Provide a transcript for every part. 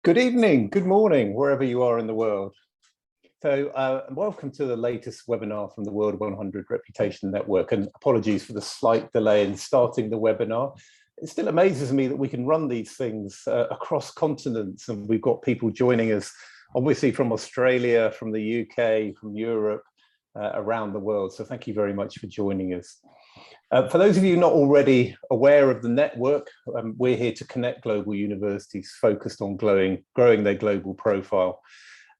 Good evening, good morning, wherever you are in the world. Welcome to the latest webinar from the World 100 Reputation Network, and apologies for the slight delay in starting the webinar. It still amazes me that we can run these things across continents, and we've got people joining us, obviously from Australia, from the UK, from Europe, around the world. So thank you very much for joining us. For those of you not already aware of the network, we're here to connect global universities focused on growing their global profile.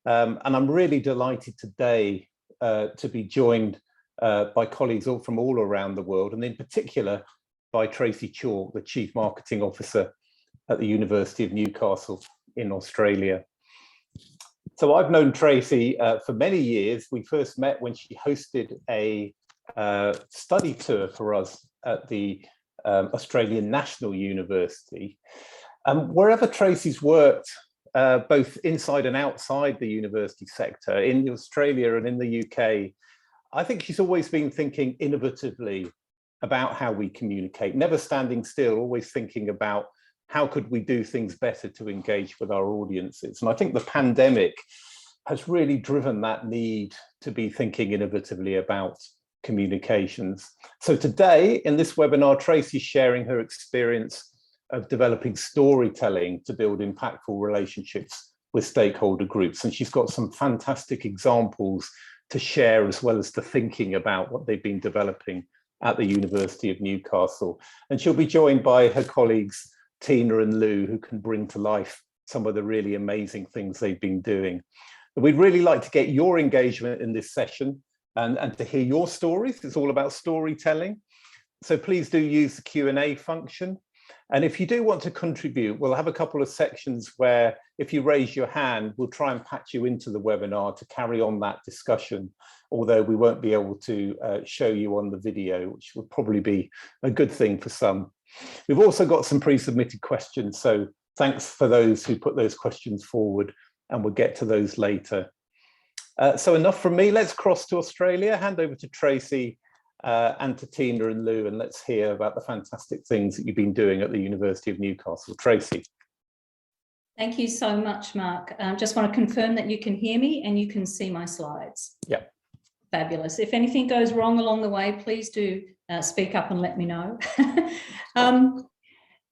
And I'm really delighted today to be joined by colleagues from all around the world, and in particular by Tracy Chalk, the Chief Marketing Officer at the University of Newcastle in Australia. So I've known Tracy for many years. We first met when she hosted a study tour for us at the Australian National University. Wherever Tracy's worked, both inside and outside the university sector, in Australia and in the UK, I think she's always been thinking innovatively about how we communicate, never standing still, always thinking about how could we do things better to engage with our audiences. And I think the pandemic has really driven that need to be thinking innovatively about communications. So today in this webinar, Tracy's sharing her experience of developing storytelling to build impactful relationships with stakeholder groups. And she's got some fantastic examples to share, as well as the thinking about what they've been developing at the University of Newcastle. And she'll be joined by her colleagues, Tina and Lou, who can bring to life some of the really amazing things they've been doing. But we'd really like to get your engagement in this session and to hear your stories. It's all about storytelling. So please do use the Q&A function. And if you do want to contribute, we'll have a couple of sections where if you raise your hand, we'll try and patch you into the webinar to carry on that discussion, although we won't be able to show you on the video, which would probably be a good thing for some. We've also got some pre-submitted questions, so thanks for those who put those questions forward, and we'll get to those later. So enough from me, let's cross to Australia, hand over to Tracy and to Tina and Lou, and let's hear about the fantastic things that you've been doing at the University of Newcastle. Tracy. Thank you so much, Mark. Just want to confirm that you can hear me and you can see my slides. Yeah. Fabulous. If anything goes wrong along the way, please do speak up and let me know.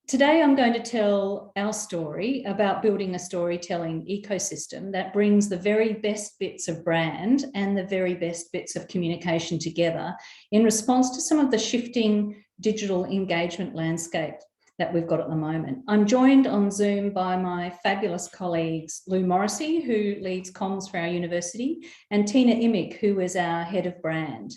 Today, I'm going to tell our story about building a storytelling ecosystem that brings the very best bits of brand and the very best bits of communication together in response to some of the shifting digital engagement landscape that we've got at the moment. I'm joined on Zoom by my fabulous colleagues, Lou Morrissey, who leads comms for our university, and Tina Imick, who is our head of brand.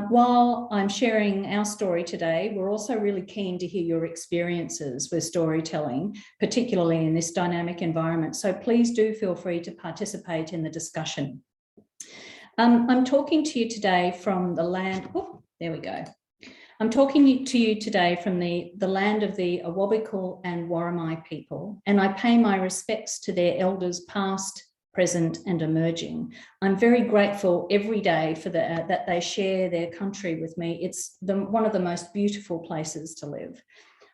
While I'm sharing our story today, we're also really keen to hear your experiences with storytelling, particularly in this dynamic environment. So please do feel free to participate in the discussion. I'm talking to you today from the land, there we go. I'm talking to you today from the land of the Awabakal and Worimi people, and I pay my respects to their elders past, present and emerging. I'm very grateful every day for that they share their country with me. It's one of the most beautiful places to live.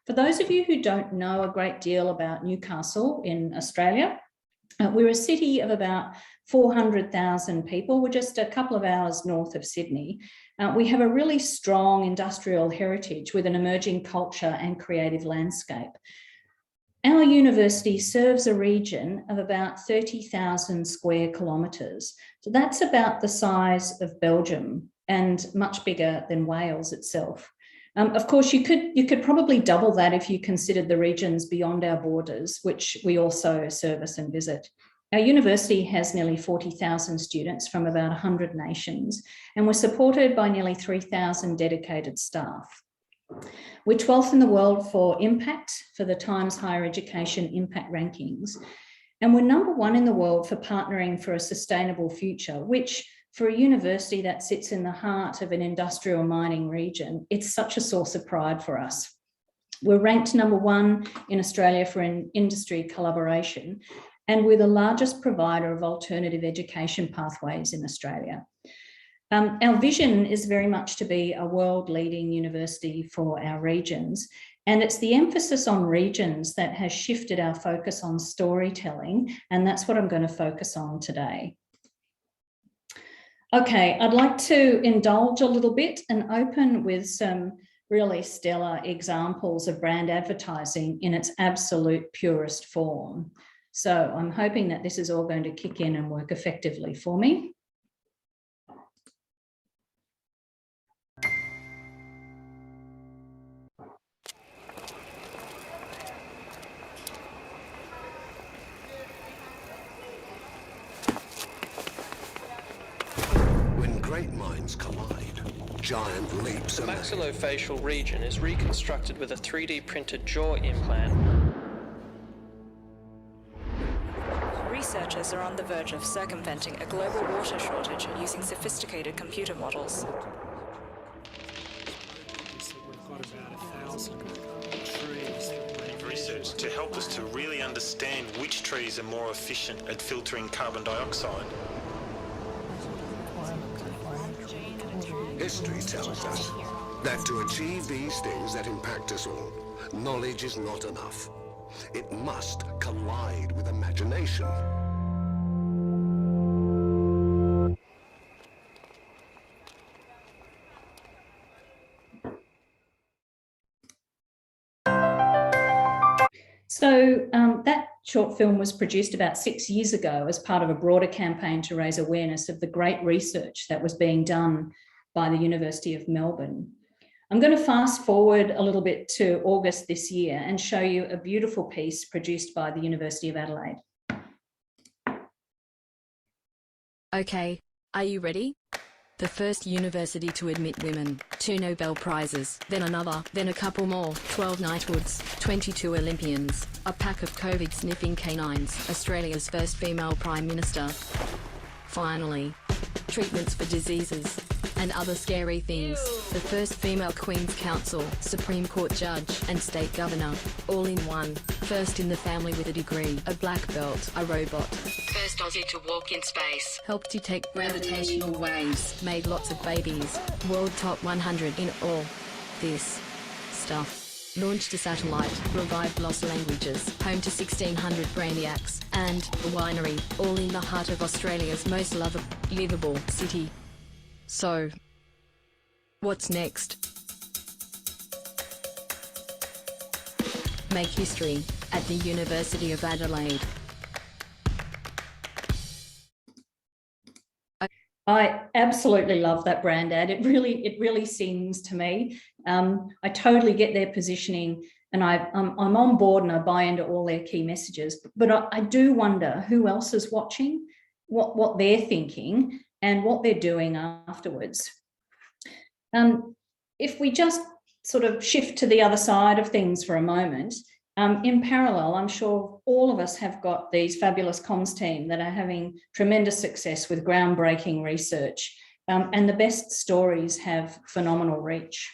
For those of you who don't know a great deal about Newcastle in Australia, we're a city of about 400,000 people. We're just a couple of hours north of Sydney. We have a really strong industrial heritage with an emerging culture and creative landscape. Our university serves a region of about 30,000 square kilometres. So that's about the size of Belgium and much bigger than Wales itself. Of course, you could probably double that if you considered the regions beyond our borders, which we also service and visit. Our university has nearly 40,000 students from about 100 nations, and we're supported by nearly 3,000 dedicated staff. We're 12th in the world for impact for the Times Higher Education Impact Rankings, and we're #1 in the world for partnering for a sustainable future, which for a university that sits in the heart of an industrial mining region, it's such a source of pride for us. We're ranked #1 in Australia for industry collaboration, and we're the largest provider of alternative education pathways in Australia. Our vision is very much to be a world-leading university for our regions, And it's the emphasis on regions that has shifted our focus on storytelling, and that's what I'm going to focus on today. Okay, I'd like to indulge a little bit and open with some really stellar examples of brand advertising in its absolute purest form. So I'm hoping that this is all going to kick in and work effectively for me. When great minds collide, giant leaps are The made. maxillofacial region is reconstructed with a 3D printed jaw implant. Researchers are on the verge of circumventing a global water shortage using sophisticated computer models. Research to help us to really understand which trees are more efficient at filtering carbon dioxide. History tells us that to achieve these things that impact us all, knowledge is not enough. It must collide with imagination. So that short film was produced about 6 years ago as part of a broader campaign to raise awareness of the great research that was being done by the University of Melbourne. I'm going to fast forward a little bit to August this year and show you a beautiful piece produced by the University of Adelaide. Okay, are you ready? The first university to admit women, 2 Nobel Prizes, then another, then a couple more, 12 knighthoods, 22 Olympians, a pack of COVID-sniffing canines, Australia's first female Prime Minister. Finally, treatments for diseases and other scary things, the first female Queen's Counsel, Supreme Court Judge and State Governor, all in one, first in the family with a degree, a black belt, a robot. First Aussie to walk in space, helped detect gravitational waves, made lots of babies, world top 100 in all this stuff. Launched a satellite, revived lost languages, home to 1,600 brainiacs, and a winery, all in the heart of Australia's most livable city. So, what's next? Make history at the University of Adelaide. I absolutely love that brand ad. It really sings to me. I totally get their positioning, and I'm on board and I buy into all their key messages. But I do wonder who else is watching, what they're thinking, and what they're doing afterwards. If we just sort of shift to the other side of things for a moment, in parallel, I'm sure all of us have got these fabulous comms team that are having tremendous success with groundbreaking research, and the best stories have phenomenal reach.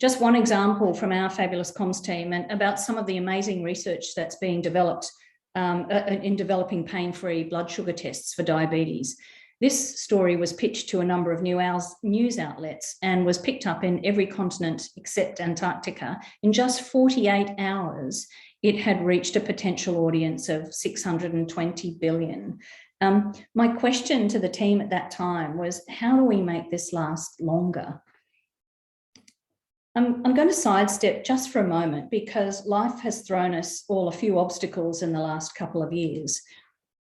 Just one example from our fabulous comms team and about some of the amazing research that's being developed in developing pain-free blood sugar tests for diabetes. This story was pitched to a number of news outlets and was picked up in every continent except Antarctica. In just 48 hours, it had reached a potential audience of 620 billion. My question to the team at that time was, how do we make this last longer? I'm going to sidestep just for a moment because life has thrown us all a few obstacles in the last couple of years.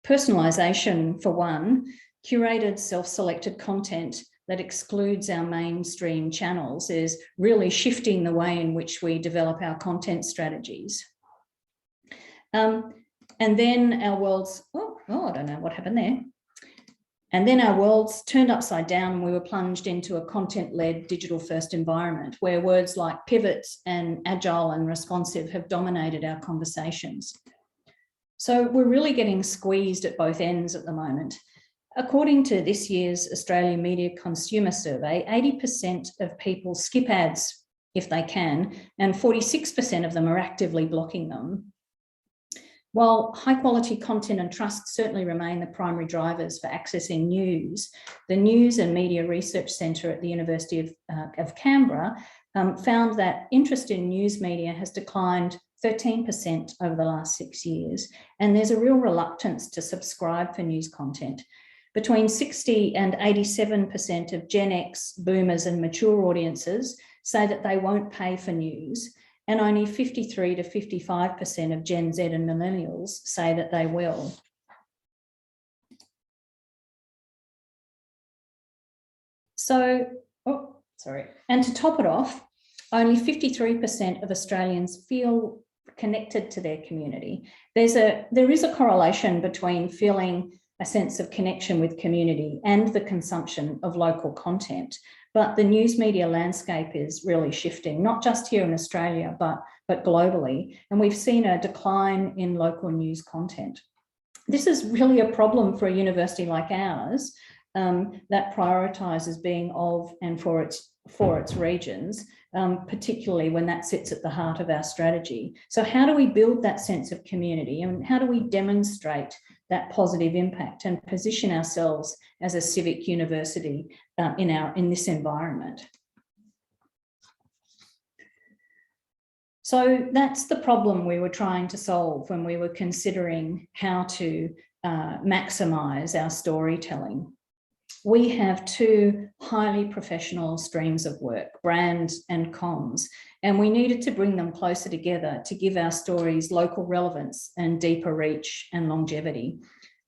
Personalisation, for one, curated self-selected content that excludes our mainstream channels is really shifting the way in which we develop our content strategies. And then our worlds, I don't know what happened there. And then our worlds turned upside down and we were plunged into a content-led digital-first environment where words like pivot and agile and responsive have dominated our conversations. So we're really getting squeezed at both ends at the moment. According to this year's Australian Media Consumer Survey, 80% of people skip ads if they can, and 46% of them are actively blocking them. While high quality content and trust certainly remain the primary drivers for accessing news, the News and Media Research Centre at the University of Canberra found that interest in news media has declined 13% over the last 6 years, and there's a real reluctance to subscribe for news content. Between 60 and 87% of Gen X, boomers and mature audiences say that they won't pay for news, and only 53 to 55% of Gen Z and millennials say that they will. And to top it off, only 53% of Australians feel connected to their community. There is a correlation between feeling a sense of connection with community and the consumption of local content. But the news media landscape is really shifting, not just here in Australia, but globally. And we've seen a decline in local news content. This is really a problem for a university like ours that prioritises being of and for its regions, particularly when that sits at the heart of our strategy. So how do we build that sense of community, and how do we demonstrate that positive impact and position ourselves as a civic university in this environment? So that's the problem we were trying to solve when we were considering how to maximise our storytelling. We have two highly professional streams of work, brand and comms, and we needed to bring them closer together to give our stories local relevance and deeper reach and longevity.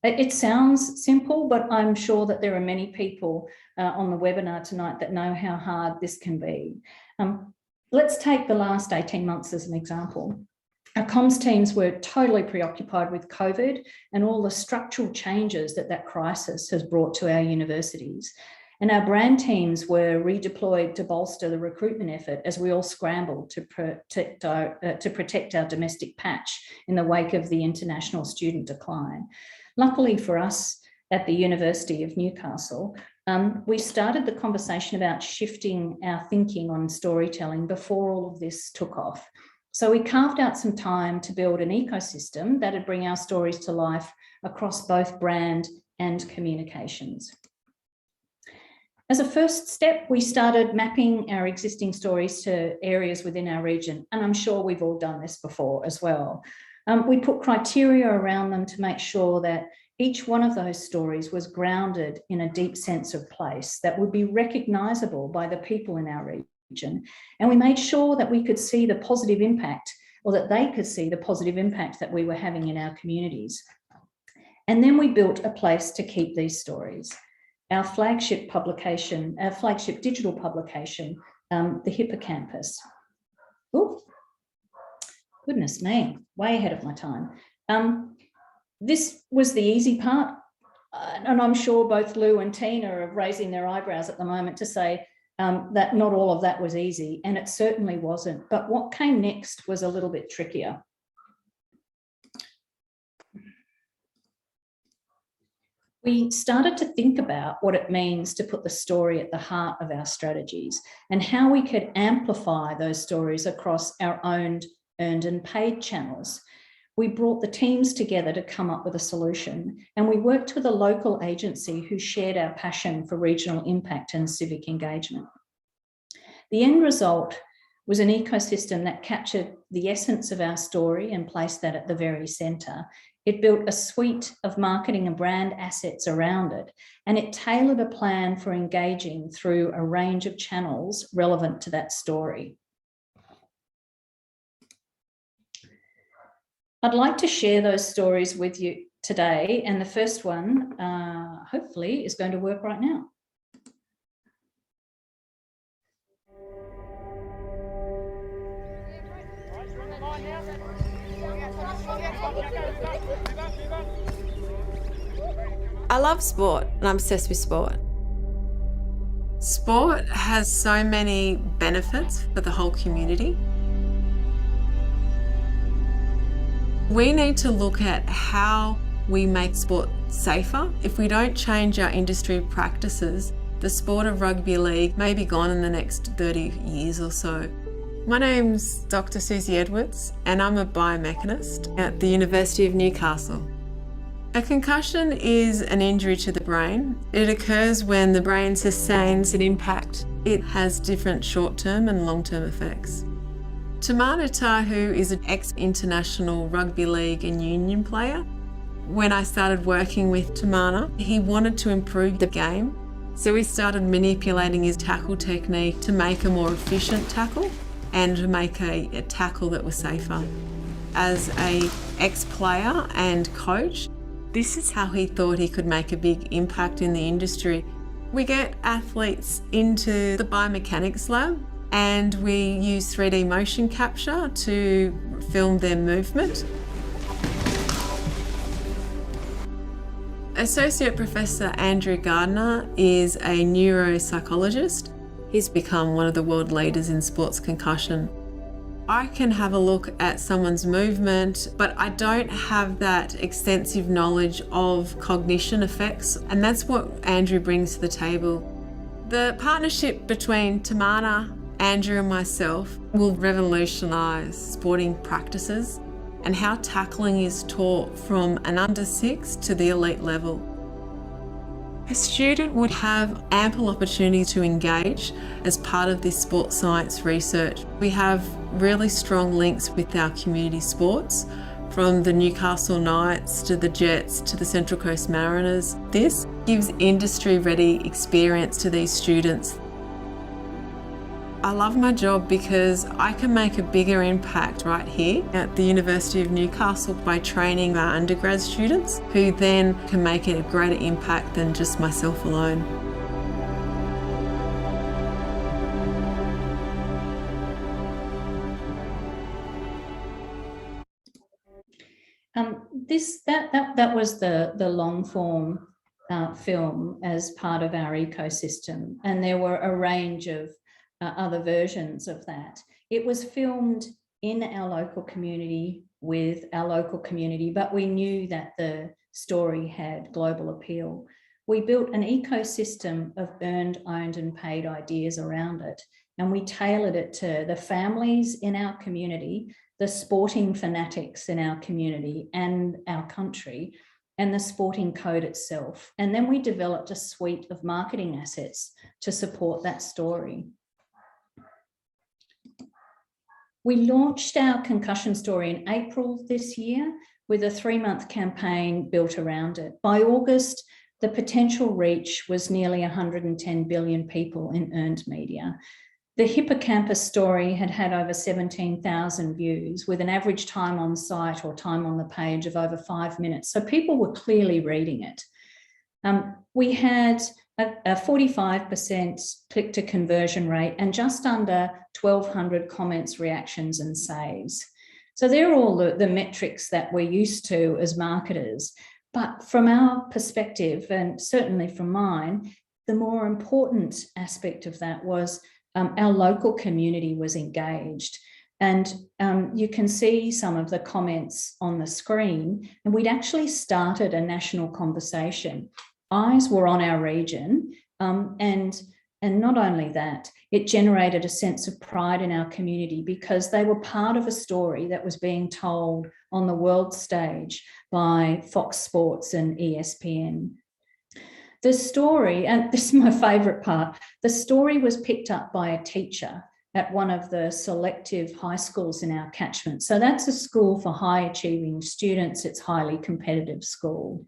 It sounds simple, but I'm sure that there are many people on the webinar tonight that know how hard this can be. Let's take the last 18 months as an example. Our comms teams were totally preoccupied with COVID and all the structural changes that crisis has brought to our universities. And our brand teams were redeployed to bolster the recruitment effort as we all scrambled to protect our domestic patch in the wake of the international student decline. Luckily for us at the University of Newcastle, we started the conversation about shifting our thinking on storytelling before all of this took off. So we carved out some time to build an ecosystem that would bring our stories to life across both brand and communications. As a first step, we started mapping our existing stories to areas within our region, and I'm sure we've all done this before as well. We put criteria around them to make sure that each one of those stories was grounded in a deep sense of place that would be recognisable by the people in our region. And we made sure that we could see the positive impact, or that they could see the positive impact that we were having in our communities. And then we built a place to keep these stories. Our flagship publication, our flagship digital publication, the Hippocampus. Oh, goodness me, way ahead of my time. This was the easy part. And I'm sure both Lou and Tina are raising their eyebrows at the moment to say, that not all of that was easy, and it certainly wasn't. But what came next was a little bit trickier. We started to think about what it means to put the story at the heart of our strategies and how we could amplify those stories across our own earned and paid channels. We brought the teams together to come up with a solution, and we worked with a local agency who shared our passion for regional impact and civic engagement. The end result was an ecosystem that captured the essence of our story and placed that at the very centre. It built a suite of marketing and brand assets around it, and it tailored a plan for engaging through a range of channels relevant to that story. I'd like to share those stories with you today, and the first one, hopefully, is going to work right now. I love sport and I'm obsessed with sport. Sport has so many benefits for the whole community. We need to look at how we make sport safer. If we don't change our industry practices, the sport of rugby league may be gone in the next 30 years or so. My name's Dr. Susie Edwards and I'm a biomechanist at the University of Newcastle. A concussion is an injury to the brain. It occurs when the brain sustains an impact it has different short-term and long-term effects. Tamana Tahu is an ex-international rugby league and union player. When I started working with Tamana, he wanted to improve the game, so we started manipulating his tackle technique to make a more efficient tackle and to make a tackle that was safer. As an ex-player and coach, this is how he thought he could make a big impact in the industry. We get athletes into the biomechanics lab and we use 3D motion capture to film their movement. Associate Professor Andrew Gardner is a neuropsychologist. He's become one of the world leaders in sports concussion. I can have a look at someone's movement, but I don't have that extensive knowledge of cognition effects, and that's what Andrew brings to the table. The partnership between Tamana, Andrew and myself will revolutionise sporting practices and how tackling is taught from an under 6 to the elite level. A student would have ample opportunity to engage as part of this sports science research. We have really strong links with our community sports, from the Newcastle Knights to the Jets to the Central Coast Mariners. This gives industry-ready experience to these students. I love my job because I can make a bigger impact right here at the University of Newcastle by training our undergrad students, who then can make a greater impact than just myself alone. That was the long form film as part of our ecosystem, and there were a range of other versions of that. It was filmed in our local community with our local community, but we knew that the story had global appeal. We built an ecosystem of earned, owned and paid ideas around it, and we tailored it to the families in our community, the sporting fanatics in our community and our country, and the sporting code itself. And then we developed a suite of marketing assets to support that story. We launched our concussion story in April this year with a 3-month campaign built around it. By August, the potential reach was nearly 110 billion people in earned media. The hippocampus story had had over 17,000 views with an average time on site or time on the page of over 5 minutes. So people were clearly reading it. We had a 45% click to conversion rate and just under 1,200 comments, reactions and saves. So they're all the metrics that we're used to as marketers. But from our perspective, and certainly from mine, the more important aspect of that was our local community was engaged. And you can see some of the comments on the screen, and we'd actually started a national conversation. Eyes were on our region, and not only that, it generated a sense of pride in our community because they were part of a story that was being told on the world stage by Fox Sports and ESPN. The story, and this is my favourite part, the story was picked up by a teacher at one of the selective high schools in our catchment. So that's a school for high achieving students. It's a highly competitive school.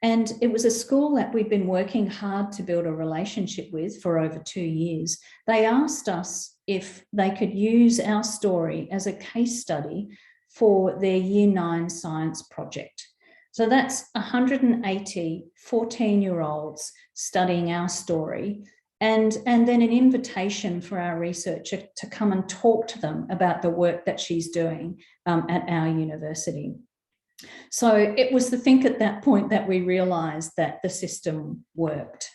And it was a school that we'd been working hard to build a relationship with for over 2 years. They asked us if they could use our story as a case study for their Year 9 science project. So that's 180 14-year-olds studying our story, and then an invitation for our researcher to come and talk to them about the work that she's doing at our university. So it was at that point that we realised that the system worked.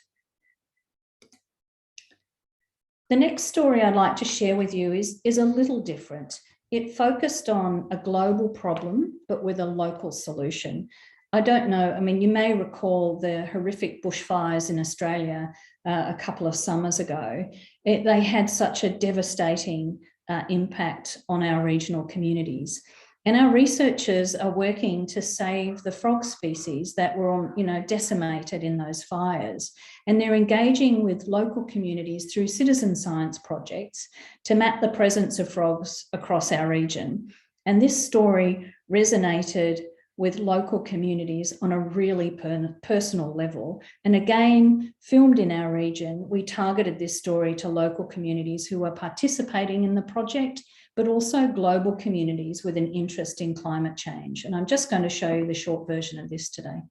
The next story I'd like to share with you is a little different. It focused on a global problem, but with a local solution. I don't know, I mean, you may recall the horrific bushfires in Australia a couple of summers ago. They had such a devastating impact on our regional communities. And our researchers are working to save the frog species that were, decimated in those fires. And they're engaging with local communities through citizen science projects to map the presence of frogs across our region. And this story resonated with local communities on a really personal level. And again, filmed in our region, we targeted this story to local communities who are participating in the project, but also global communities with an interest in climate change. And I'm just going to show you the short version of this today.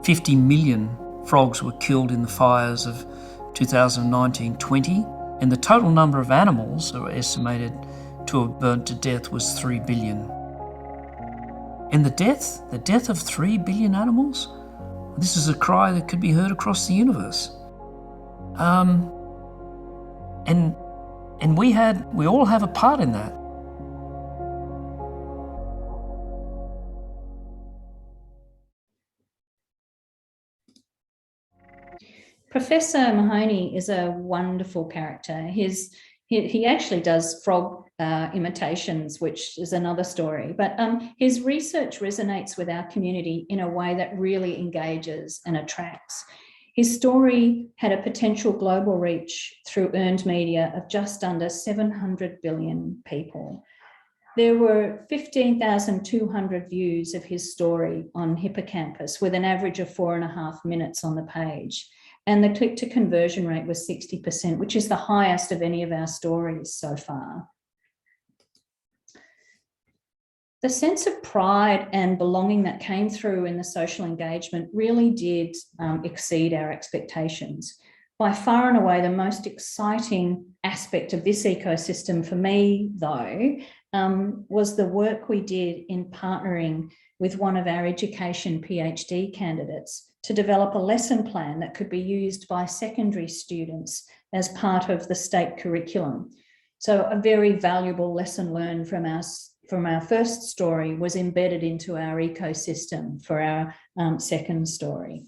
50 million frogs were killed in the fires of 2019-20, and the total number of animals that were estimated to have burnt to death was 3 billion. And the death of 3 billion animals? This is a cry that could be heard across the universe. And we all have a part in that. Professor Mahoney is a wonderful character. He actually does frog imitations, which is another story. But his research resonates with our community in a way that really engages and attracts. His story had a potential global reach through earned media of just under 700 billion people. There were 15,200 views of his story on Hippocampus, with an average of 4.5 minutes on the page. And the click-to-conversion rate was 60%, which is the highest of any of our stories so far. The sense of pride and belonging that came through in the social engagement really did exceed our expectations. By far and away, the most exciting aspect of this ecosystem for me, though, was the work we did in partnering with one of our education PhD candidates to develop a lesson plan that could be used by secondary students as part of the state curriculum. So a very valuable lesson learned from our first story was embedded into our ecosystem for our second story.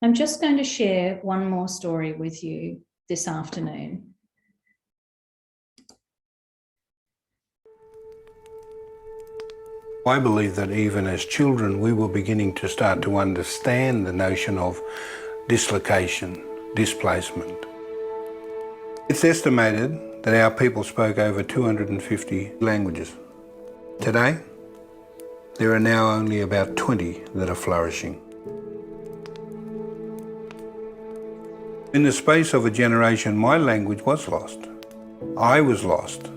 I'm just going to share one more story with you this afternoon. I believe that even as children, we were beginning to start to understand the notion of dislocation, displacement. It's estimated that our people spoke over 250 languages. Today, there are now only about 20 that are flourishing. In the space of a generation, my language was lost. I was lost.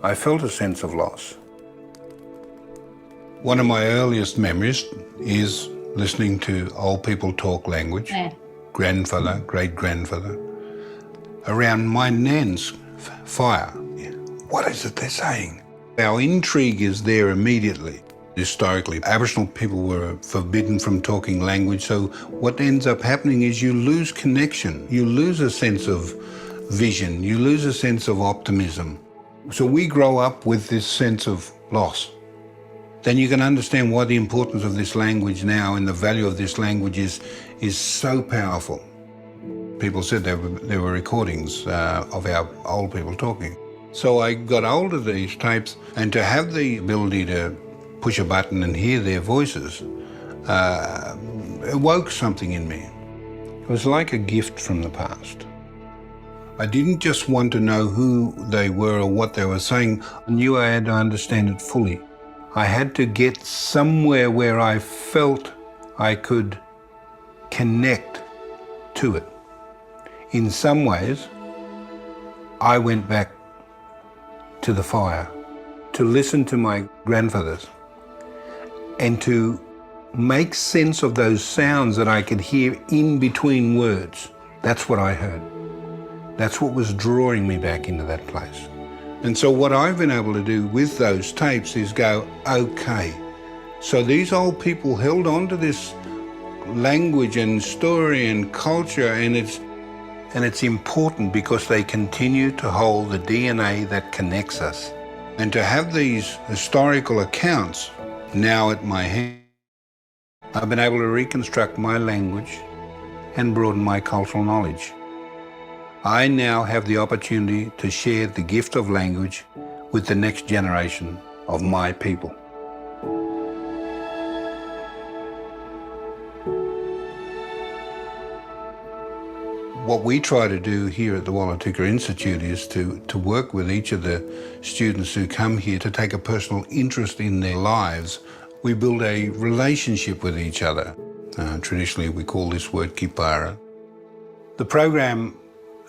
I felt a sense of loss. One of my earliest memories is listening to old people talk language, grandfather, great-grandfather, around my nan's fire. What is it they're saying? Our intrigue is there immediately. Historically, Aboriginal people were forbidden from talking language, so what ends up happening is you lose connection. You lose a sense of vision. You lose a sense of optimism. So we grow up with this sense of loss. Then you can understand why the importance of this language now and the value of this language is so powerful. People said there were recordings of our old people talking. So I got hold of these tapes, and to have the ability to push a button and hear their voices awoke something in me. It was like a gift from the past. I didn't just want to know who they were or what they were saying. I knew I had to understand it fully. I had to get somewhere where I felt I could connect to it. In some ways, I went back to the fire to listen to my grandfathers and to make sense of those sounds that I could hear in between words. That's what I heard. That's what was drawing me back into that place. And so what I've been able to do with those tapes is go, okay, so these old people held on to this language and story and culture, and it's important because they continue to hold the DNA that connects us. And to have these historical accounts now at my hand, I've been able to reconstruct my language and broaden my cultural knowledge. I now have the opportunity to share the gift of language with the next generation of my people. What we try to do here at the Wallutigga Institute is to work with each of the students who come here to take a personal interest in their lives. We build a relationship with each other. Traditionally, we call this word kipara. The program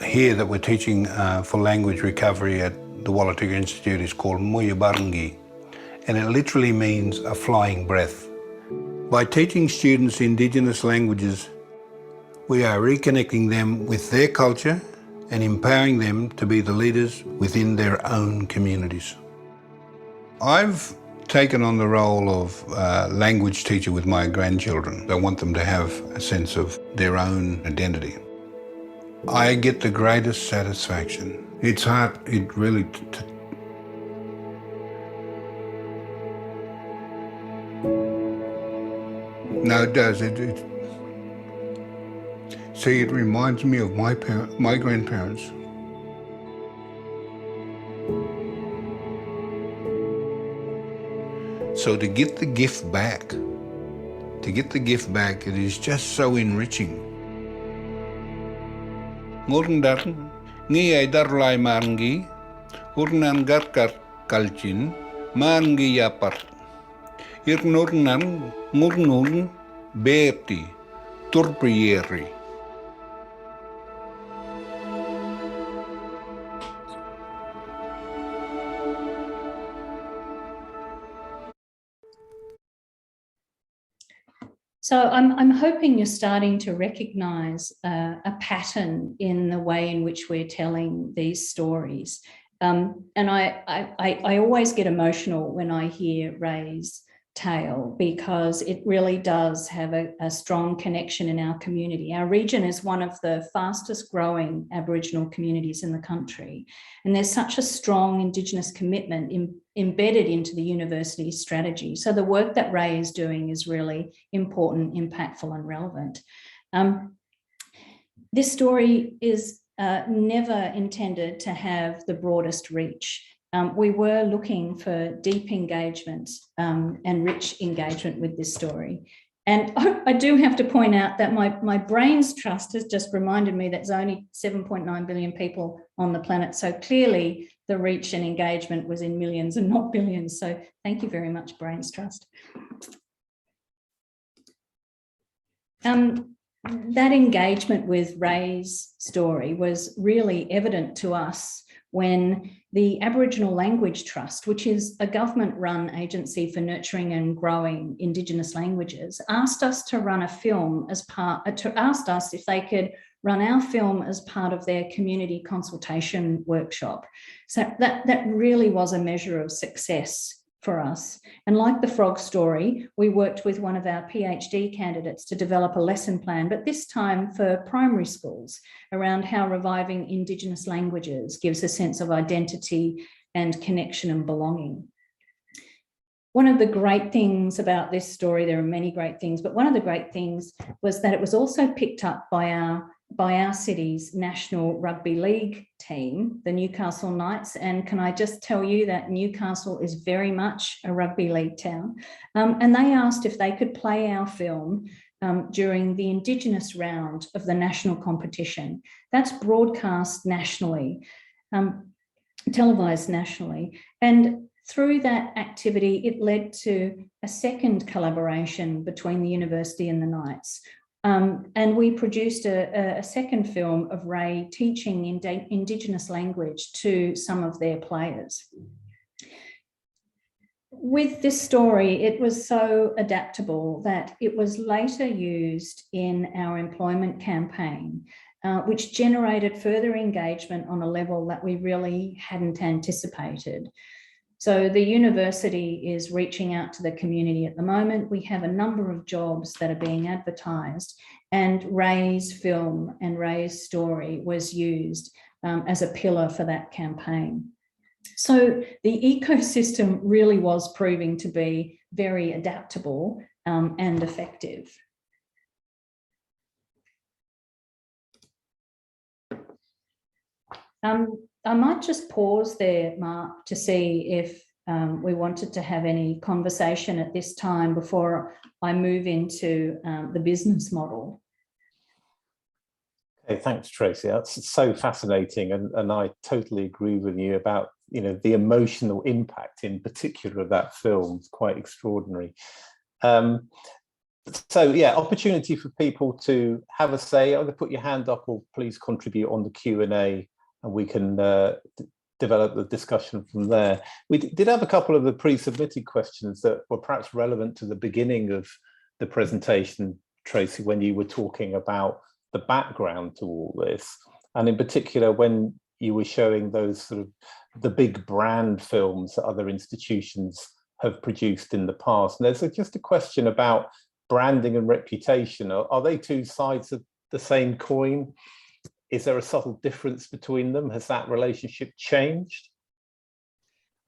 here that we're teaching for language recovery at the Wallutigga Institute is called Muyabarangi, and it literally means a flying breath. By teaching students Indigenous languages, we are reconnecting them with their culture and empowering them to be the leaders within their own communities. I've taken on the role of language teacher with my grandchildren. I want them to have a sense of their own identity. I get the greatest satisfaction. It's hard, it really... No, it does. See, it reminds me of my grandparents. So to get the gift back, it is just so enriching. Ngurndar ngi ay darlai marngi, urnan garkar kalchin, marngi yapar. Irnurnan ngurnun berti turprieri. So I'm hoping you're starting to recognise a pattern in the way in which we're telling these stories. And I always get emotional when I hear Ray's tale, because it really does have a strong connection in our community. Our region is one of the fastest growing Aboriginal communities in the country, and there's such a strong Indigenous commitment embedded into the university strategy. So the work that Ray is doing is really important, impactful and relevant. This story is never intended to have the broadest reach. We were looking for deep engagement and rich engagement with this story. And I do have to point out that my brain's trust has just reminded me that there's only 7.9 billion people on the planet. So clearly the reach and engagement was in millions and not billions. So thank you very much, Brains Trust. That engagement with Ray's story was really evident to us when the Aboriginal Language Trust, which is a government-run agency for nurturing and growing Indigenous languages, asked us to run a film asked us if they could run our film as part of their community consultation workshop. So that really was a measure of success for us. And like the frog story, we worked with one of our PhD candidates to develop a lesson plan, but this time for primary schools, around how reviving Indigenous languages gives a sense of identity and connection and belonging. One of the great things about this story, there are many great things, but one of the great things was that it was also picked up by our city's national rugby league team, the Newcastle Knights. And can I just tell you that Newcastle is very much a rugby league town. And they asked if they could play our film during the Indigenous round of the national competition. That's broadcast nationally, televised nationally. And through that activity, it led to a second collaboration between the university and the Knights. And we produced a second film of Ray teaching Indigenous language to some of their players. With this story, it was so adaptable that it was later used in our employment campaign, which generated further engagement on a level that we really hadn't anticipated. So the university is reaching out to the community at the moment. We have a number of jobs that are being advertised, and Ray's film and Ray's story was used as a pillar for that campaign. So the ecosystem really was proving to be very adaptable and effective. I might just pause there, Mark, to see if we wanted to have any conversation at this time before I move into the business model. Okay, thanks, Tracy. That's so fascinating, and I totally agree with you about, you know, the emotional impact in particular of that film is quite extraordinary. So yeah, opportunity for people to have a say. Either put your hand up or please contribute on the Q&A, and we can develop the discussion from there. We did have a couple of the pre-submitted questions that were perhaps relevant to the beginning of the presentation, Tracy, when you were talking about the background to all this, and in particular when you were showing those sort of the big brand films that other institutions have produced in the past. And there's just a question about branding and reputation. Are they two sides of the same coin? Is there a subtle difference between them? Has that relationship changed?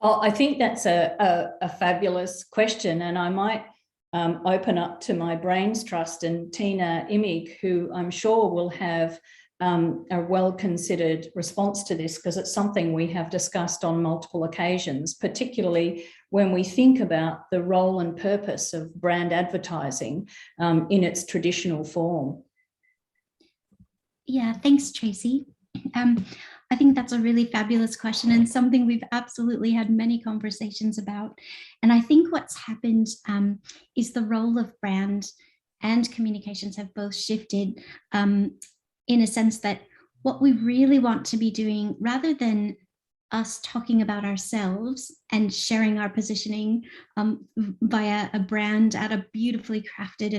Oh, I think that's a fabulous question, and I might open up to my Brains Trust and Tina Imig, who I'm sure will have a well-considered response to this, because it's something we have discussed on multiple occasions, particularly when we think about the role and purpose of brand advertising in its traditional form. Yeah, thanks, Tracy. I think that's a really fabulous question and something we've absolutely had many conversations about. And I think what's happened is the role of brand and communications have both shifted in a sense that what we really want to be doing, rather than us talking about ourselves and sharing our positioning via a brand ad, a beautifully crafted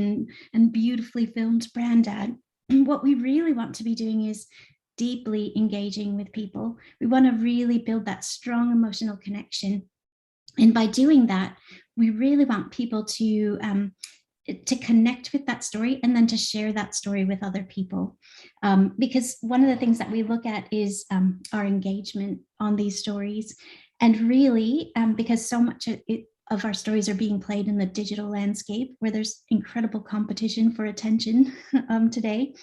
and beautifully filmed brand ad, what we really want to be doing is deeply engaging with people. We want to really build that strong emotional connection. And by doing that, we really want people to connect with that story and then to share that story with other people. Because one of the things that we look at is our engagement on these stories. And really, because so much of our stories are being played in the digital landscape, where there's incredible competition for attention today,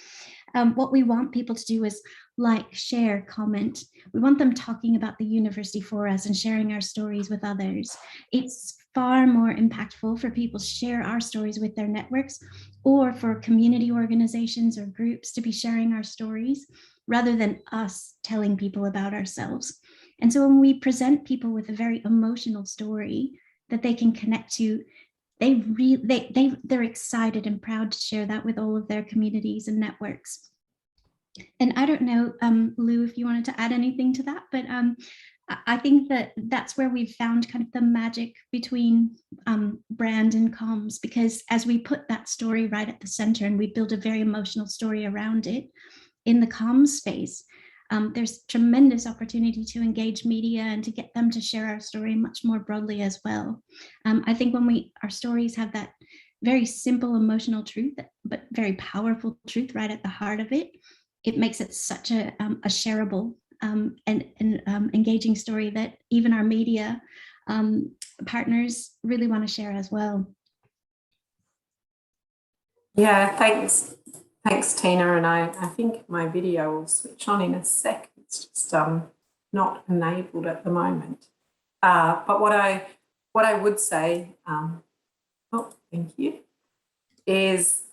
what we want people to do is like, share, comment. We want them talking about the university for us and sharing our stories with others. It's far more impactful for people to share our stories with their networks, or for community organizations or groups to be sharing our stories, rather than us telling people about ourselves. And so when we present people with a very emotional story that they can connect to, they're excited and proud to share that with all of their communities and networks. And I don't know, Lou, if you wanted to add anything to that, but I think that that's where we've found kind of the magic between brand and comms, because as we put that story right at the center and we build a very emotional story around it in the comms space, there's tremendous opportunity to engage media and to get them to share our story much more broadly as well. I think when our stories have that very simple emotional truth, but very powerful truth right at the heart of it, it makes it such a shareable and engaging story that even our media partners really want to share as well. Yeah, thanks, Tina. And I think my video will switch on in a sec. It's just not enabled at the moment. But what I would say, thank you, is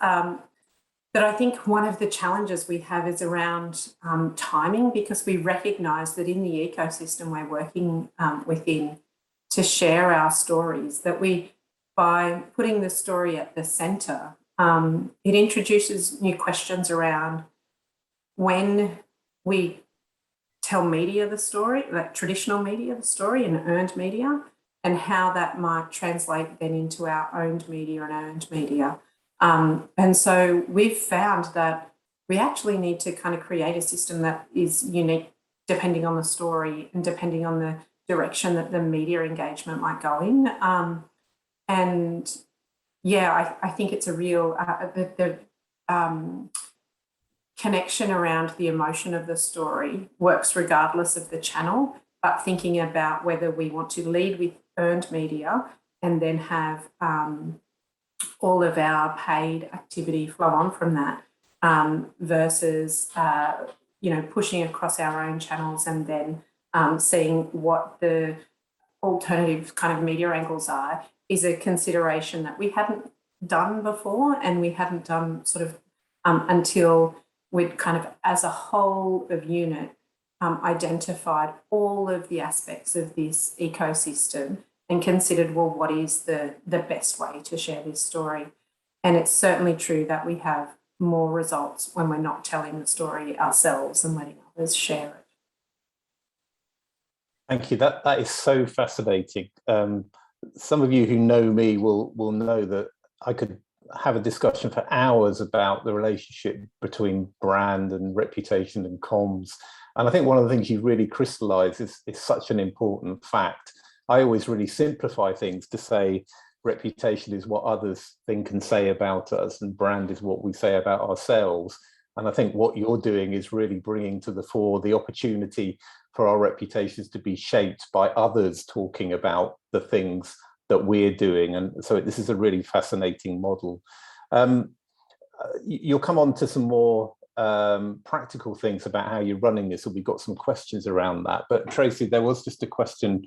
that I think one of the challenges we have is around timing, because we recognise that in the ecosystem we're working within to share our stories, that by putting the story at the centre, it introduces new questions around when we tell media the story, like traditional media the story and earned media, and how that might translate then into our owned media and earned media. And so we've found that we actually need to kind of create a system that is unique depending on the story and depending on the direction that the media engagement might go in. And yeah, I think it's a real, the connection around the emotion of the story works regardless of the channel, but thinking about whether we want to lead with earned media and then have all of our paid activity flow on from that, versus you know, pushing across our own channels and then seeing what the alternative kind of media angles are is a consideration that we hadn't done before, and we hadn't done sort of until we'd kind of, as a whole of unit, identified all of the aspects of this ecosystem and considered, well, what is the best way to share this story? And it's certainly true that we have more results when we're not telling the story ourselves and letting others share it. Thank you. That is so fascinating. Some of you who know me will know that I could have a discussion for hours about the relationship between brand and reputation and comms. And I think one of the things you really crystallize is such an important fact. I always really simplify things to say reputation is what others think and say about us, and brand is what we say about ourselves. And I think what you're doing is really bringing to the fore the opportunity for our reputations to be shaped by others talking about the things that we're doing. And so this is a really fascinating model. You'll come on to some more practical things about how you're running this, and we've got some questions around that. But Tracy, there was just a question,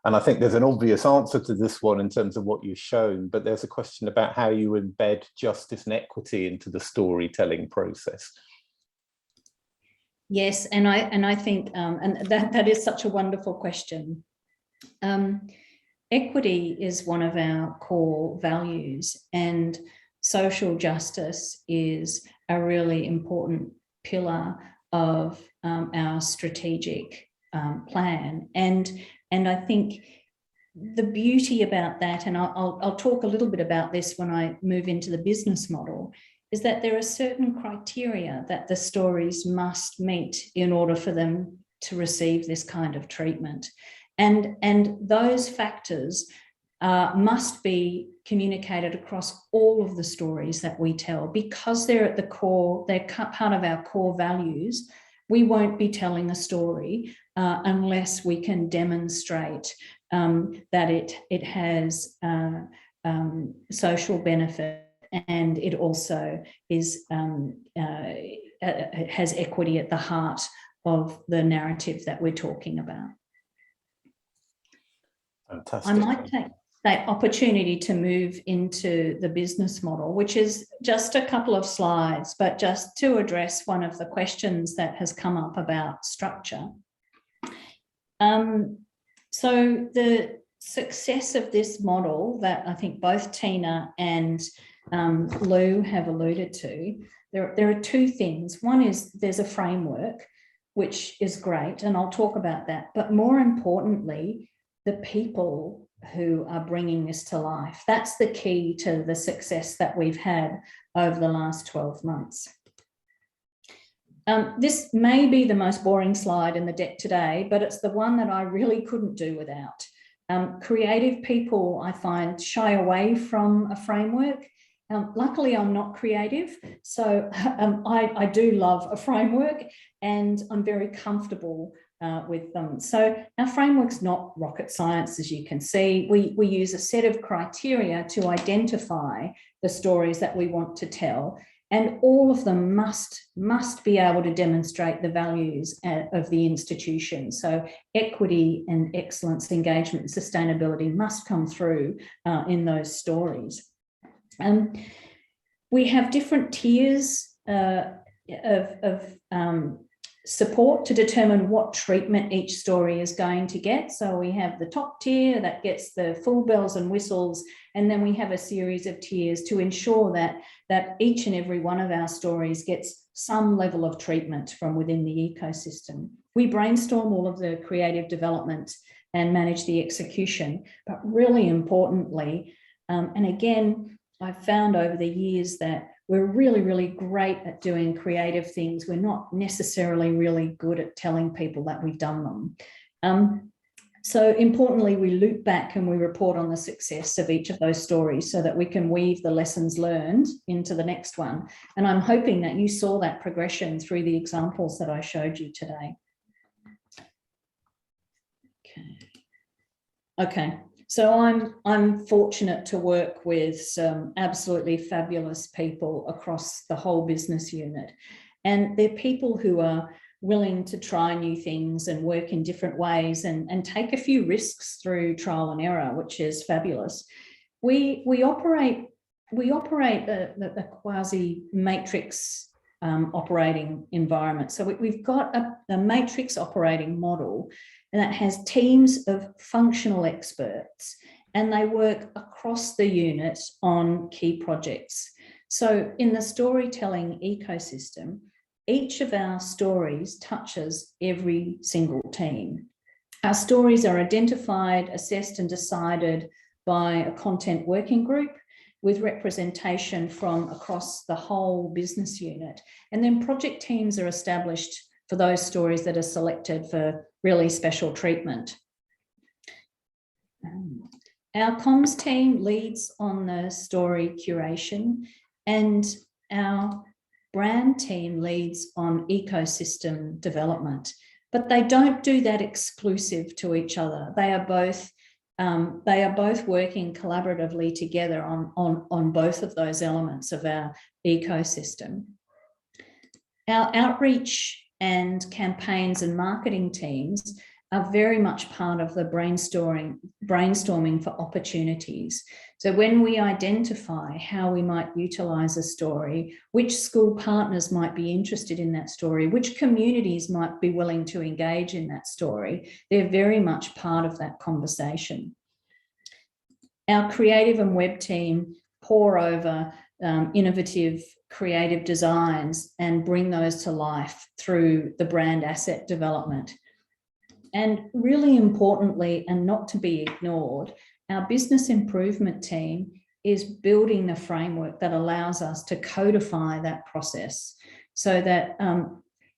and I think there's an obvious answer to this one in terms of what you've shown, but there's a question about how you embed justice and equity into the storytelling process. Yes, and I think and that is such a wonderful question. Equity is one of our core values, and social justice is a really important pillar of our strategic plan. And I think the beauty about that, and I'll talk a little bit about this when I move into the business model, is that there are certain criteria that the stories must meet in order for them to receive this kind of treatment. And those factors must be communicated across all of the stories that we tell, because they're at the core, they're part of our core values. We won't be telling a story unless we can demonstrate that it has social benefit, and it also is it has equity at the heart of the narrative that we're talking about. Fantastic. I might take that opportunity to move into the business model, which is just a couple of slides, but just to address one of the questions that has come up about structure. So the success of this model that I think both Tina and Lou have alluded to, there are two things. One is there's a framework, which is great, and I'll talk about that. But more importantly, the people who are bringing this to life. That's the key to the success that we've had over the last 12 months. This may be the most boring slide in the deck today, but it's the one that I really couldn't do without. Creative people, I find, shy away from a framework. Luckily, I'm not creative, so I do love a framework, and I'm very comfortable with them. So our framework's not rocket science, as you can see. We use a set of criteria to identify the stories that we want to tell, and all of them must be able to demonstrate the values of the institution. So equity and excellence, engagement and sustainability must come through in those stories. We have different tiers of support to determine what treatment each story is going to get. So we have the top tier that gets the full bells and whistles, and then we have a series of tiers to ensure that each and every one of our stories gets some level of treatment from within the ecosystem. We brainstorm all of the creative development and manage the execution, but really importantly, and again, I've found over the years that we're really, really great at doing creative things. We're not necessarily really good at telling people that we've done them. So importantly, we loop back and we report on the success of each of those stories so that we can weave the lessons learned into the next one. And I'm hoping that you saw that progression through the examples that I showed you today. Okay. So I'm fortunate to work with some absolutely fabulous people across the whole business unit. And they're people who are willing to try new things and work in different ways and take a few risks through trial and error, which is fabulous. We operate a quasi matrix operating environment. So we've got a matrix operating model, and that has teams of functional experts, and they work across the unit on key projects. So in the storytelling ecosystem, each of our stories touches every single team. Our stories are identified, assessed, and decided by a content working group with representation from across the whole business unit. And then project teams are established for those stories that are selected for really special treatment. Our comms team leads on the story curation, and our brand team leads on ecosystem development, but they don't do that exclusive to each other. They are both working collaboratively together on both of those elements of our ecosystem. Our outreach and campaigns and marketing teams are very much part of the brainstorming for opportunities. So when we identify how we might utilise a story, which school partners might be interested in that story, which communities might be willing to engage in that story, they're very much part of that conversation. Our creative and web team pore over innovative creative designs and bring those to life through the brand asset development. And really importantly, and not to be ignored, our business improvement team is building the framework that allows us to codify that process so that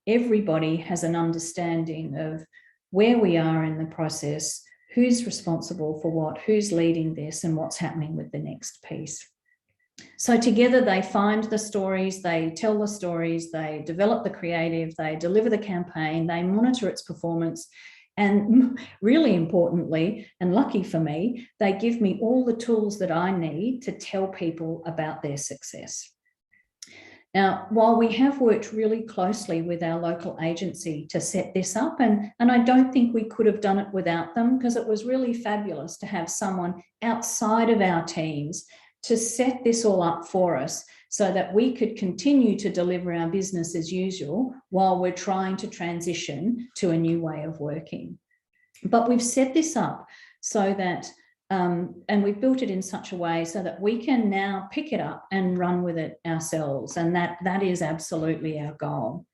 everybody has an understanding of where we are in the process, who's responsible for what, who's leading this, and what's happening with the next piece. So together they find the stories, they tell the stories, they develop the creative, they deliver the campaign, they monitor its performance, and really importantly, and lucky for me, they give me all the tools that I need to tell people about their success. Now, while we have worked really closely with our local agency to set this up, and I don't think we could have done it without them, because it was really fabulous to have someone outside of our teams to set this all up for us so that we could continue to deliver our business as usual while we're trying to transition to a new way of working. But we've set this up so that, and we've built it in such a way so that we can now pick it up and run with it ourselves. And that is absolutely our goal.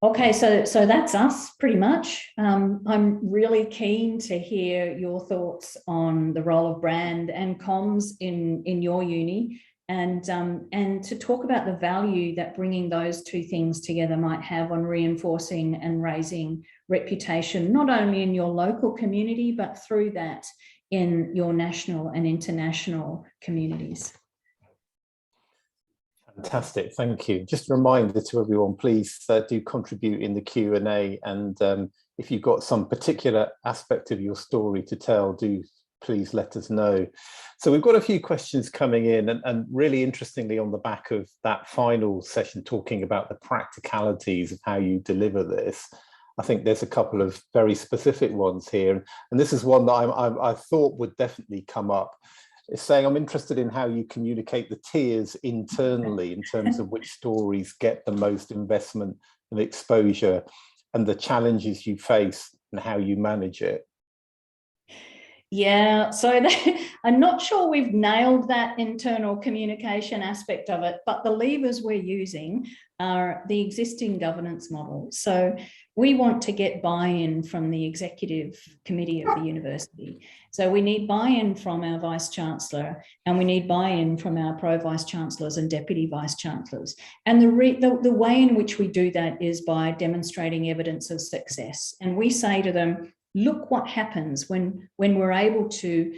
Okay, so that's us pretty much. I'm really keen to hear your thoughts on the role of brand and comms in your uni, and to talk about the value that bringing those two things together might have on reinforcing and raising reputation, not only in your local community, but through that in your national and international communities. Fantastic, thank you. Just a reminder to everyone, please do contribute in the Q&A, and if you've got some particular aspect of your story to tell, do please let us know. So we've got a few questions coming in, and really interestingly on the back of that final session talking about the practicalities of how you deliver this, I think there's a couple of very specific ones here, and this is one that I thought would definitely come up. It's saying, I'm interested in how you communicate the tiers internally in terms of which stories get the most investment and exposure, and the challenges you face and how you manage it. Yeah, so I'm not sure we've nailed that internal communication aspect of it, but the levers we're using are the existing governance model. So we want to get buy-in from the executive committee of the university. So we need buy-in from our vice-chancellor, and we need buy-in from our pro-vice-chancellors and deputy vice-chancellors. And the way in which we do that is by demonstrating evidence of success. And we say to them, look what happens when we're able to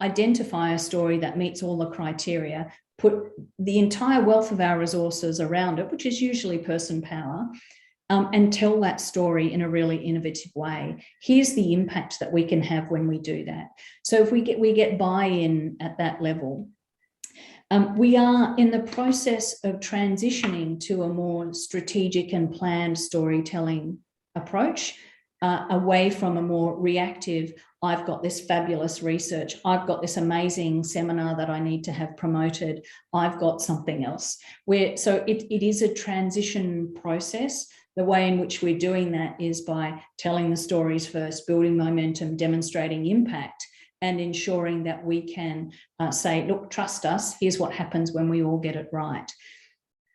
identify a story that meets all the criteria, put the entire wealth of our resources around it, which is usually person power, and tell that story in a really innovative way. Here's the impact that we can have when we do that. So if we get buy-in at that level. We are in the process of transitioning to a more strategic and planned storytelling approach, away from a more reactive, I've got this fabulous research, I've got this amazing seminar that I need to have promoted, I've got something else. So it is a transition process. The way in which we're doing that is by telling the stories first, building momentum, demonstrating impact, and ensuring that we can say, look, trust us, here's what happens when we all get it right.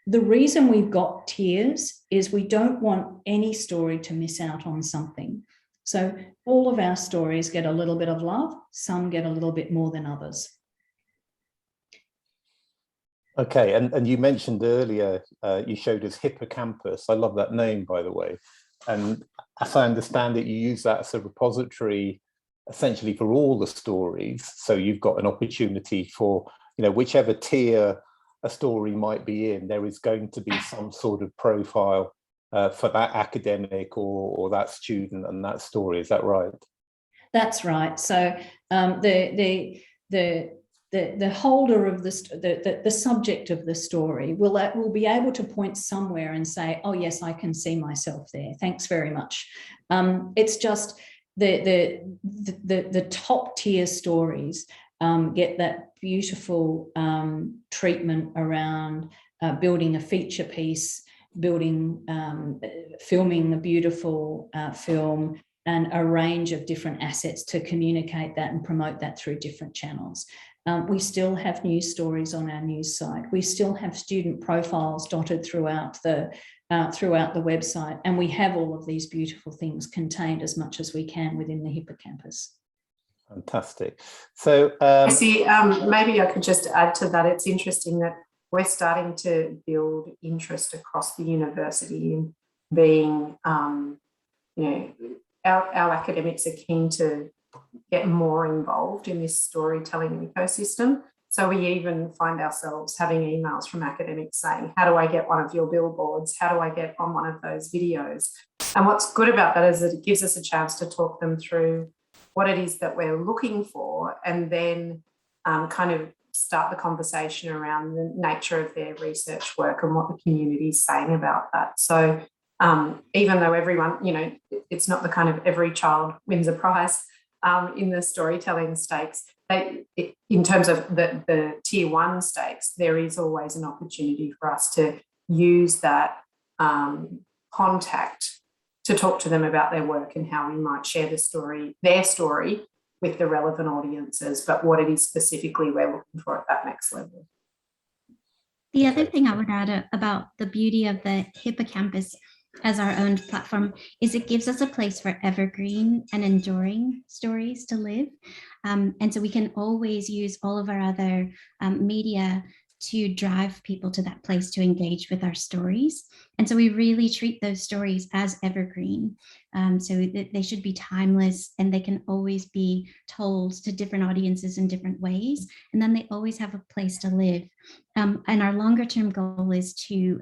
The reason we've got tiers is we don't want any story to miss out on something. So all of our stories get a little bit of love, some get a little bit more than others. Okay, and you mentioned earlier, you showed us hippocampus. I love that name, by the way. And as I understand it, you use that as a repository essentially for all the stories. So you've got an opportunity for, whichever tier a story might be in, there is going to be some sort of profile for that academic or that student and that story. Is that right? That's right. So the holder of the subject of the story will be able to point somewhere and say, oh yes, I can see myself there. Thanks very much. It's just the top tier stories get that beautiful treatment around building a feature piece, filming a beautiful film, and a range of different assets to communicate that and promote that through different channels. We still have news stories on our news site. We still have student profiles dotted throughout the website, and we have all of these beautiful things contained as much as we can within the hippocampus. Fantastic. So maybe I could just add to that. It's interesting that we're starting to build interest across the university in being, our academics are keen to get more involved in this storytelling ecosystem. So we even find ourselves having emails from academics saying, how do I get one of your billboards? How do I get on one of those videos? And what's good about that is that it gives us a chance to talk them through what it is that we're looking for, and then kind of start the conversation around the nature of their research work and what the community is saying about that. So even though everyone, it's not the kind of every child wins a prize in the storytelling stakes, in terms of the tier 1 stakes, there is always an opportunity for us to use that contact to talk to them about their work and how we might share their story with the relevant audiences, but what it is specifically we're looking for at that next level. The other thing I would add about the beauty of the hippocampus as our own platform is it gives us a place for evergreen and enduring stories to live. And so we can always use all of our other media to drive people to that place to engage with our stories. And so we really treat those stories as evergreen. So that they should be timeless, and they can always be told to different audiences in different ways. And then they always have a place to live. And our longer term goal is to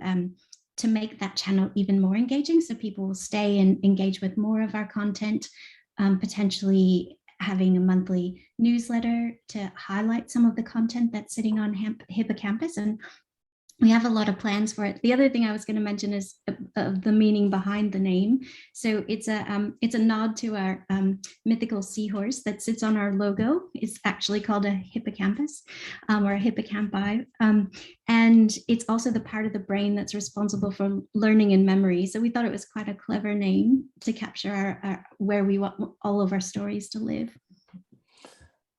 make that channel even more engaging, so people will stay and engage with more of our content, potentially having a monthly newsletter to highlight some of the content that's sitting on hippocampus. And we have a lot of plans for it. The other thing I was going to mention is the meaning behind the name. So it's a nod to our mythical seahorse that sits on our logo. It's actually called a hippocampus or a hippocampi. And it's also the part of the brain that's responsible for learning and memory. So we thought it was quite a clever name to capture where we want all of our stories to live.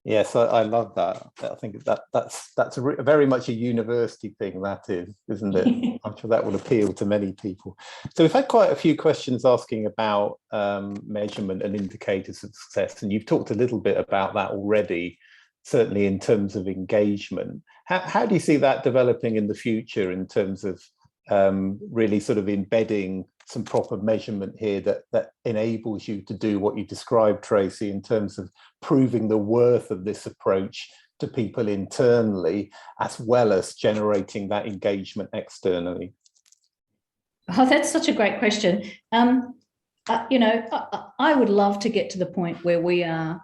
Yes, I love that. I think that's very much a university thing, that is, isn't it? I'm sure that will appeal to many people. So we've had quite a few questions asking about measurement and indicators of success, and you've talked a little bit about that already, certainly in terms of engagement. How do you see that developing in the future in terms of really sort of embedding some proper measurement here that enables you to do what you described, Tracy, in terms of proving the worth of this approach to people internally, as well as generating that engagement externally? Oh, that's such a great question. I would love to get to the point where we are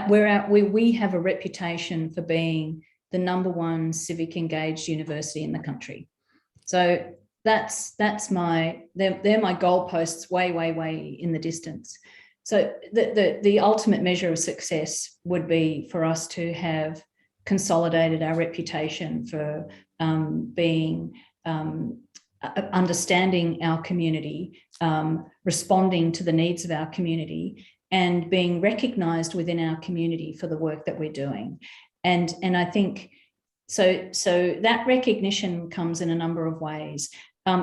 where we have a reputation for being the #1 civic engaged university in the country. So that's my, they're my goalposts way in the distance. So the ultimate measure of success would be for us to have consolidated our reputation for being understanding our community, responding to the needs of our community, and being recognised within our community for the work that we're doing. And I think so that recognition comes in a number of ways.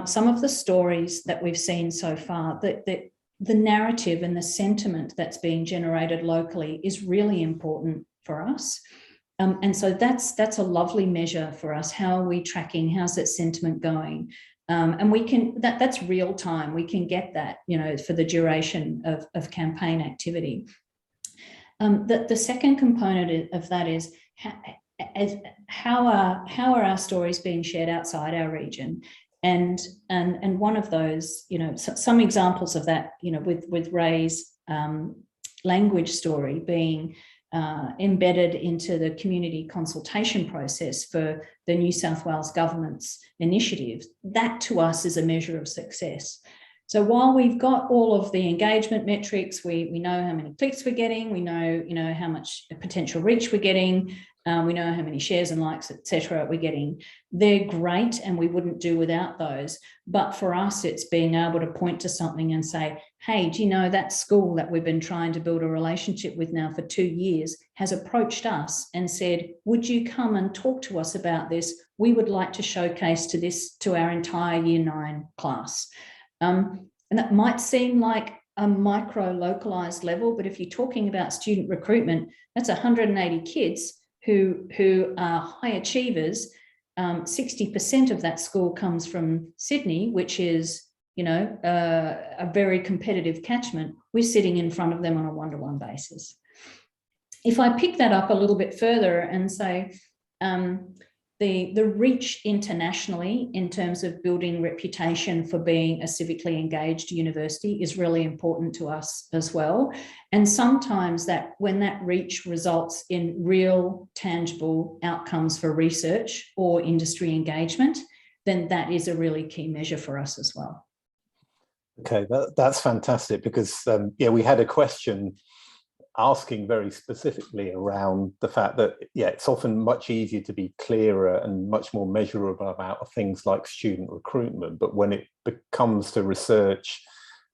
Some of the stories that we've seen so far, the narrative and the sentiment that's being generated locally is really important for us. And so that's a lovely measure for us. How are we tracking? How's that sentiment going? And we can, that's real time. We can get that, you know, for the duration of campaign activity. The second component of that is how are our stories being shared outside our region? And one of those, you know, some examples of that, you know, with Ray's language story being embedded into the community consultation process for the New South Wales government's initiatives, that to us is a measure of success. So while we've got all of the engagement metrics, we know how many clicks we're getting, we know, you know, how much potential reach we're getting, we know how many shares and likes, etc. we're getting. They're great and we wouldn't do without those. But for us, it's being able to point to something and say, hey, do you know that school that we've been trying to build a relationship with now for 2 years has approached us and said, would you come and talk to us about this? We would like to showcase to our entire Year 9 class. And that might seem like a micro localized level, but if you're talking about student recruitment, that's 180 kids who are high achievers. 60% of that school comes from Sydney, which is, you know, a very competitive catchment. We're sitting in front of them on a one-to-one basis. If I pick that up a little bit further and say, the reach internationally in terms of building reputation for being a civically engaged university is really important to us as well. And sometimes when that reach results in real tangible outcomes for research or industry engagement, then that is a really key measure for us as well. Okay, that's fantastic, because yeah, we had a question asking very specifically around the fact that, yeah, it's often much easier to be clearer and much more measurable about things like student recruitment, but when it comes to research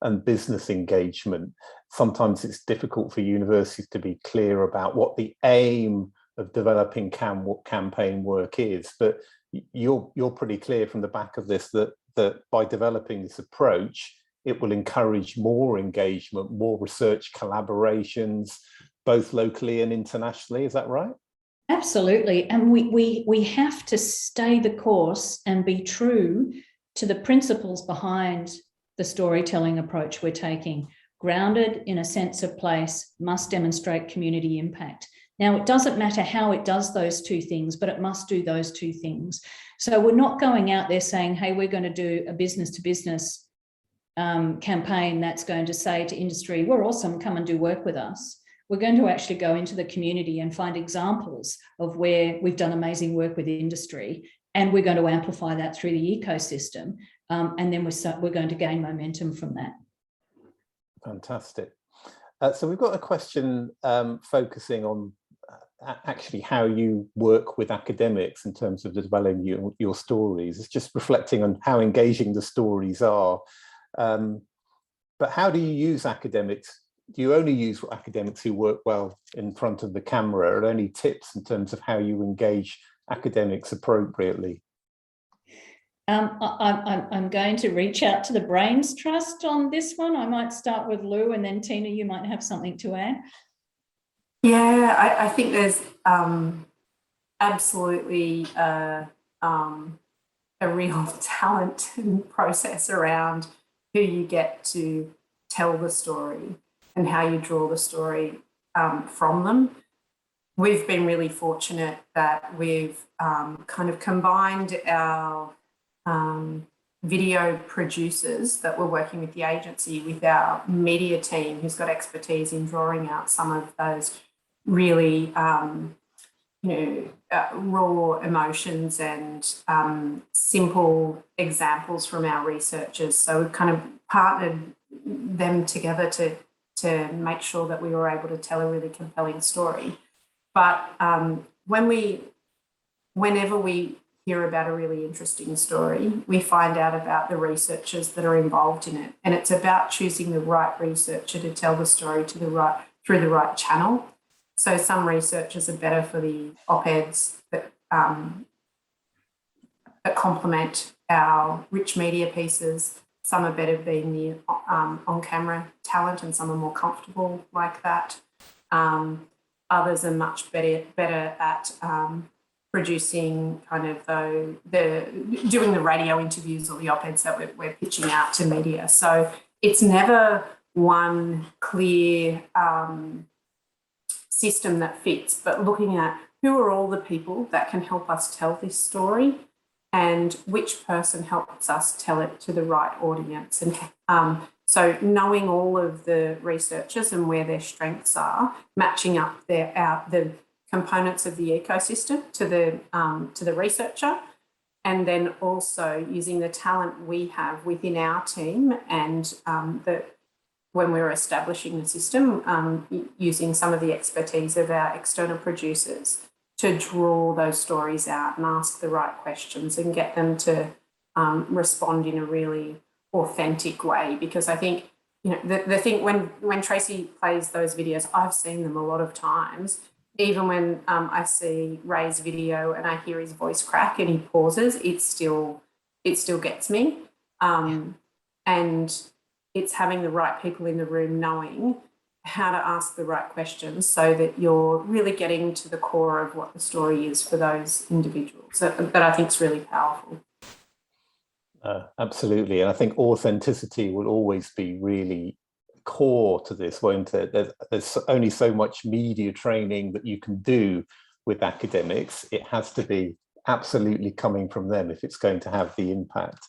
and business engagement, sometimes it's difficult for universities to be clear about what the aim of developing campaign work is. But you're pretty clear from the back of this that by developing this approach, it will encourage more engagement, more research collaborations, both locally and internationally. Is that right? Absolutely. And we have to stay the course and be true to the principles behind the storytelling approach we're taking. Grounded in a sense of place, must demonstrate community impact. Now, it doesn't matter how it does those two things, but it must do those two things. So we're not going out there saying, hey, we're going to do a business-to-business campaign that's going to say to industry, we're awesome, come and do work with us. We're going to actually go into the community and find examples of where we've done amazing work with industry, and we're going to amplify that through the ecosystem, and then we're going to gain momentum from that. Fantastic. So we've got a question focusing on actually how you work with academics in terms of developing your stories. It's just reflecting on how engaging the stories are. But how do you use academics? Do you only use academics who work well in front of the camera? Are there any tips in terms of how you engage academics appropriately? I'm going to reach out to the Brains Trust on this one. I might start with Lou, and then Tina, you might have something to add. Yeah, I think there's absolutely a real talent and process around who you get to tell the story and how you draw the story from them. We've been really fortunate that we've kind of combined our video producers that were working with the agency with our media team, who's got expertise in drawing out some of those really raw emotions and simple examples from our researchers. So we've kind of partnered them together to make sure that we were able to tell a really compelling story. But whenever we hear about a really interesting story, we find out about the researchers that are involved in it. And it's about choosing the right researcher to tell the story through the right channel. So some researchers are better for the op-eds that complement our rich media pieces. Some are better being the on-camera talent, and some are more comfortable like that. Others are much better at producing kind of doing the radio interviews or the op-eds that we're pitching out to media. So it's never one clear system that fits, but looking at who are all the people that can help us tell this story and which person helps us tell it to the right audience. And so knowing all of the researchers and where their strengths are, matching up the components of the ecosystem to the researcher, and then also using the talent we have within our team and when we're establishing the system, using some of the expertise of our external producers to draw those stories out and ask the right questions and get them to respond in a really authentic way. Because I think, the thing when Tracy plays those videos, I've seen them a lot of times. Even when I see Ray's video and I hear his voice crack and he pauses, it still gets me. And it's having the right people in the room knowing how to ask the right questions so that you're really getting to the core of what the story is for those individuals. That I think is really powerful. Absolutely. And I think authenticity will always be really core to this, won't it? There's only so much media training that you can do with academics. It has to be absolutely coming from them if it's going to have the impact.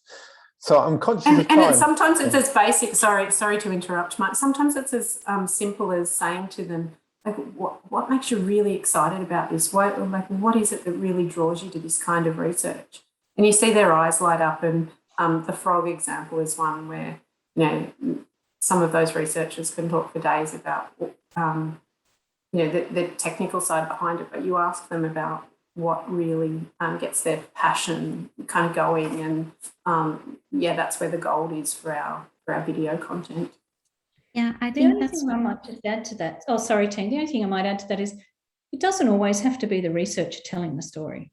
So I'm conscious of time. Sometimes it's as basic, sorry to interrupt, Mike. Sometimes it's as simple as saying to them, like, what makes you really excited about this? What is it that really draws you to this kind of research? And you see their eyes light up. And the frog example is one where, some of those researchers can talk for days about, the technical side behind it, but you ask them about what really gets their passion kind of going, and that's where the gold is for our video content. Yeah, I think that's what I might just add to that. Oh, sorry, Ting. The only thing I might add to that is it doesn't always have to be the researcher telling the story.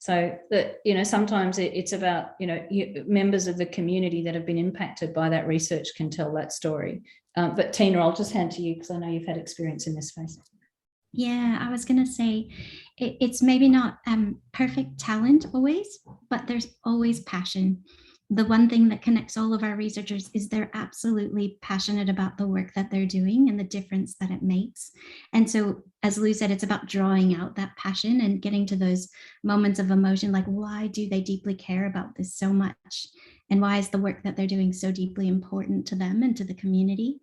So that, sometimes it's about, members of the community that have been impacted by that research can tell that story. But Tina, I'll just hand to you because I know you've had experience in this space. Yeah, I was going to say it's maybe not perfect talent always, but there's always passion. The one thing that connects all of our researchers is they're absolutely passionate about the work that they're doing and the difference that it makes. And so, as Lou said, it's about drawing out that passion and getting to those moments of emotion, like why do they deeply care about this so much? And why is the work that they're doing so deeply important to them and to the community?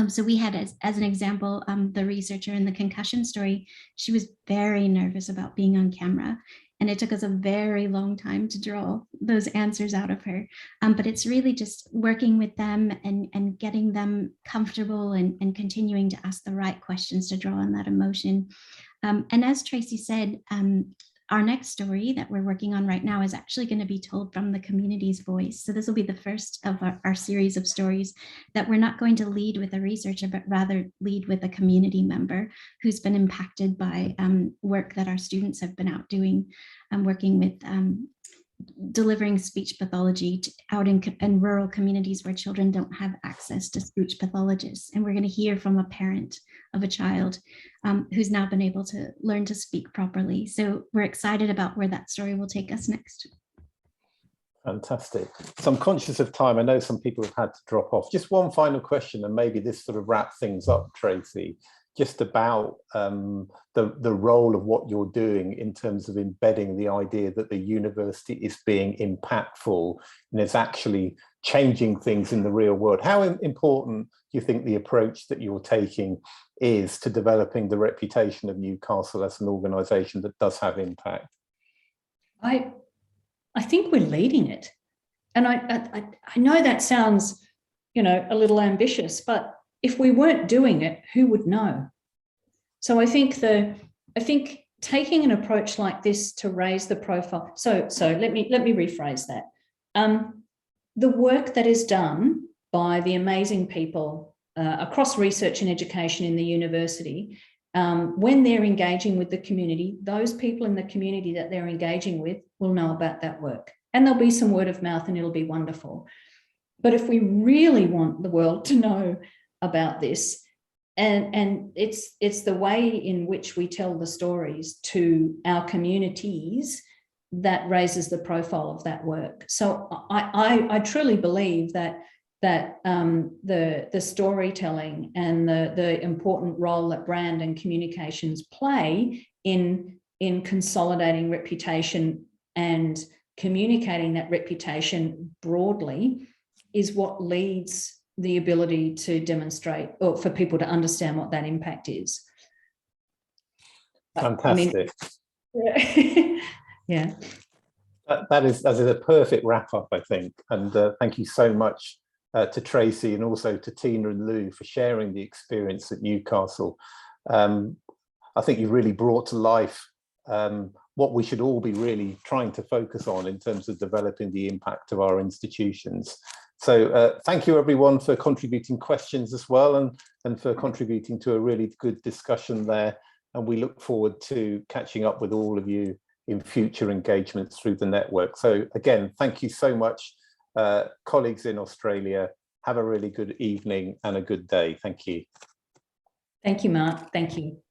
So we had, as an example, the researcher in the concussion story. She was very nervous about being on camera, and it took us a very long time to draw those answers out of her. But it's really just working with them and getting them comfortable and continuing to ask the right questions to draw on that emotion. And as Tracy said, our next story that we're working on right now is actually going to be told from the community's voice. So this will be the first of our series of stories that we're not going to lead with a researcher, but rather lead with a community member who's been impacted by work that our students have been out doing, working with delivering speech pathology out in rural communities where children don't have access to speech pathologists. And we're going to hear from a parent of a child who's now been able to learn to speak properly. So we're excited about where that story will take us next. Fantastic. So I'm conscious of time. I know some people have had to drop off. Just one final question, and maybe this sort of wraps things up, Tracy, just about the role of what you're doing in terms of embedding the idea that the university is being impactful and is actually changing things in the real world. How important you think the approach that you're taking is to developing the reputation of Newcastle as an organisation that does have impact? I think we're leading it. And I know that sounds, a little ambitious, but if we weren't doing it, who would know? So I think taking an approach like this to raise the profile. So let me rephrase that. The work that is done by the amazing people across research and education in the university, when they're engaging with the community, those people in the community that they're engaging with will know about that work. And there'll be some word of mouth and it'll be wonderful. But if we really want the world to know about this, and it's the way in which we tell the stories to our communities that raises the profile of that work. So I truly believe that the storytelling and the important role that brand and communications play in consolidating reputation and communicating that reputation broadly is what leads the ability to demonstrate, or for people to understand what that impact is. Fantastic. Yeah. That is a perfect wrap up, I think. And thank you so much to Tracy and also to Tina and Lou for sharing the experience at Newcastle. I think you've really brought to life what we should all be really trying to focus on in terms of developing the impact of our institutions. So thank you everyone for contributing questions as well, and for contributing to a really good discussion there. And we look forward to catching up with all of you in future engagements through the network. So again, thank you so much, colleagues in Australia. Have a really good evening and a good day. Thank you. Thank you, Mark. Thank you.